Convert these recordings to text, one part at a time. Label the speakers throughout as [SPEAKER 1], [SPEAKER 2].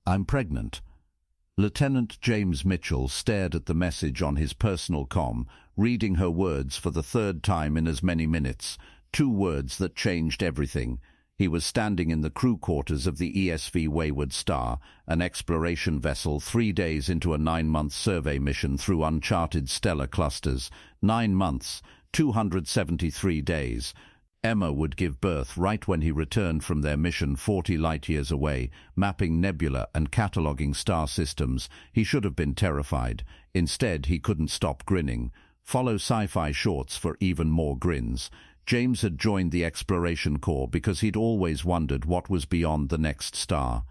[SPEAKER 1] I'm pregnant. Lieutenant James Mitchell stared at the message on his personal comm, reading her words for the third time in as many minutes. 2 words that changed everything. He was standing in the crew quarters of the ESV Wayward Star, an exploration vessel 3 days into a 9-month survey mission through uncharted stellar clusters. 9 months, 273 days. Emma would give birth right when he returned from their mission 40 light-years away, mapping nebula and cataloguing star systems. He should have been terrified. Instead, he couldn't stop grinning. Follow Sci-Fi shorts for even more grins. James had joined the Exploration Corps because he'd always wondered what was beyond the next star.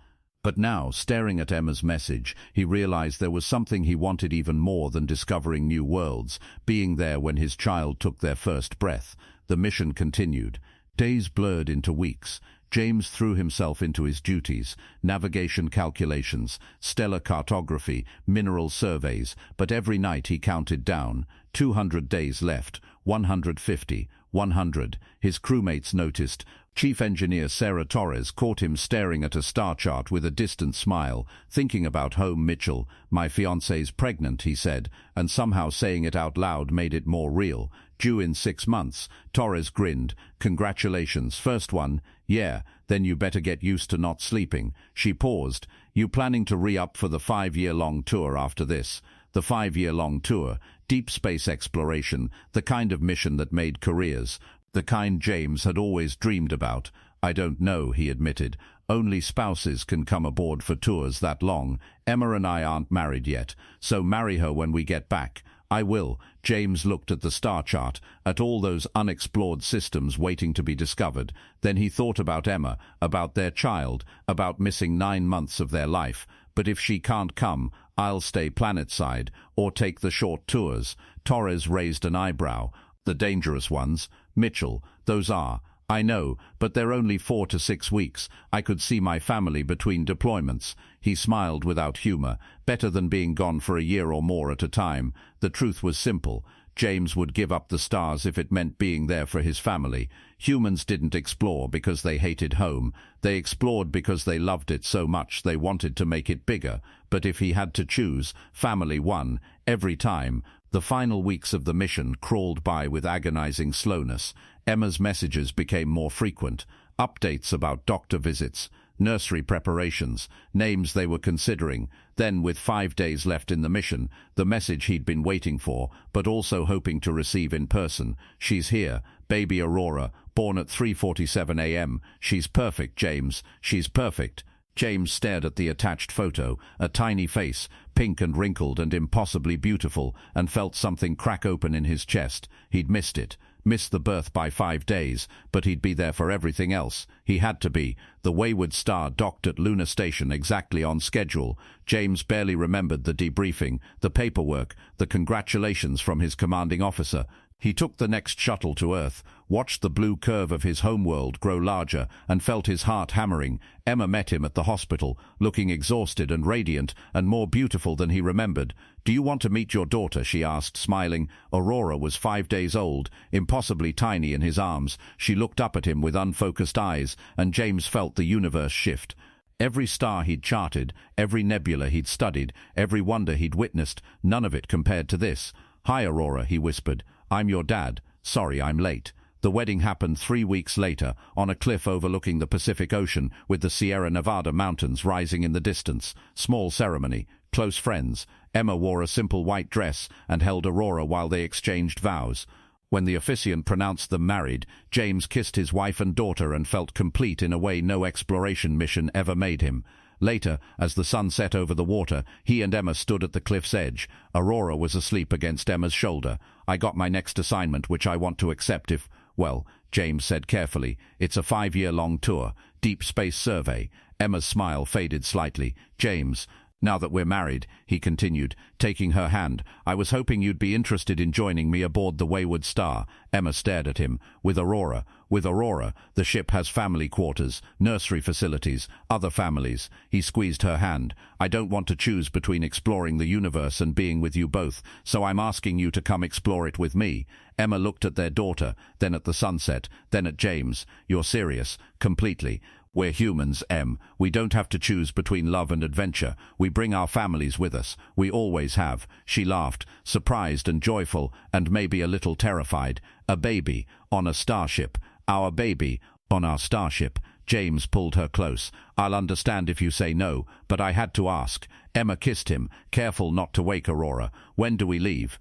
[SPEAKER 1] But now, staring at Emma's message, he realized there was something he wanted even more than discovering new worlds, being there when his child took their first breath. The mission continued. Days blurred into weeks. James threw himself into his duties, navigation calculations, stellar cartography, mineral surveys, but every night he counted down. 200 days left, 150, 100. His crewmates noticed. Chief Engineer Sarah Torres caught him staring at a star chart with a distant smile, thinking about home. Mitchell, "My fiancée's pregnant," he said, and somehow saying it out loud made it more real. "Due in 6 months. Torres grinned. "Congratulations. First one?" "Yeah, then you better get used to not sleeping." She paused. "You planning to re-up for the 5-year-long tour after this?" The 5-year-long tour, deep space exploration, the kind of mission that made careers, the kind James had always dreamed about. "I don't know," he admitted. "Only spouses can come aboard for tours that long. Emma and I aren't married yet, so marry her when we get back." "I will." James looked at the star chart, at all those unexplored systems waiting to be discovered. Then he thought about Emma, about their child, about missing 9 months of their life. "But if she can't come, I'll stay planetside, or take the short tours." Torres raised an eyebrow. "The dangerous ones?" "Mitchell, those are. I know, but they're only 4 to 6 weeks. I could see my family between deployments." He smiled without humor. Better than being gone for a year or more at a time. The truth was simple. James would give up the stars if it meant being there for his family. Humans didn't explore because they hated home. They explored because they loved it so much they wanted to make it bigger. But if he had to choose, family won, every time. The final weeks of the mission crawled by with agonizing slowness. Emma's messages became more frequent. Updates about doctor visits, nursery preparations, names they were considering. Then, with 5 days left in the mission, the message he'd been waiting for, but also hoping to receive in person. "She's here. Baby Aurora, born at 3:47 a.m. She's perfect, James. She's perfect." James stared at the attached photo, a tiny face, pink and wrinkled and impossibly beautiful, and felt something crack open in his chest. He'd missed it. Missed the birth by 5 days, but he'd be there for everything else. He had to be. The Wayward Star docked at Lunar Station exactly on schedule. James barely remembered the debriefing, the paperwork, the congratulations from his commanding officer. He took the next shuttle to Earth, watched the blue curve of his homeworld grow larger, and felt his heart hammering. Emma met him at the hospital, looking exhausted and radiant, and more beautiful than he remembered. "Do you want to meet your daughter?" she asked, smiling. Aurora was 5 days old, impossibly tiny in his arms. She looked up at him with unfocused eyes, and James felt the universe shift. Every star he'd charted, every nebula he'd studied, every wonder he'd witnessed, none of it compared to this. "Hi, Aurora," he whispered. "I'm your dad. Sorry, I'm late." The wedding happened 3 weeks later, on a cliff overlooking the Pacific Ocean, with the Sierra Nevada mountains rising in the distance. Small ceremony. Close friends. Emma wore a simple white dress and held Aurora while they exchanged vows. When the officiant pronounced them married, James kissed his wife and daughter and felt complete in a way no exploration mission ever made him. Later, as the sun set over the water, he and Emma stood at the cliff's edge. Aurora was asleep against Emma's shoulder. "I got my next assignment, which I want to accept if—" "Well," James said carefully, "it's a 5-year-long tour. Deep space survey." Emma's smile faded slightly. "James, now that we're married," he continued, taking her hand, "I was hoping you'd be interested in joining me aboard the Wayward Star." Emma stared at him. With Aurora, the ship has family quarters, nursery facilities, other families." He squeezed her hand. "I don't want to choose between exploring the universe and being with you both, so I'm asking you to come explore it with me." Emma looked at their daughter, then at the sunset, then at James. "You're serious?" "Completely." We're humans, Em. We don't have to choose between love and adventure. We bring our families with us. We always have. She laughed, surprised and joyful, and maybe a little terrified. A baby, on a starship. Our baby, on our starship. James pulled her close. I'll understand if you say no, but I had to ask. Emma kissed him, careful not to wake Aurora. When do we leave?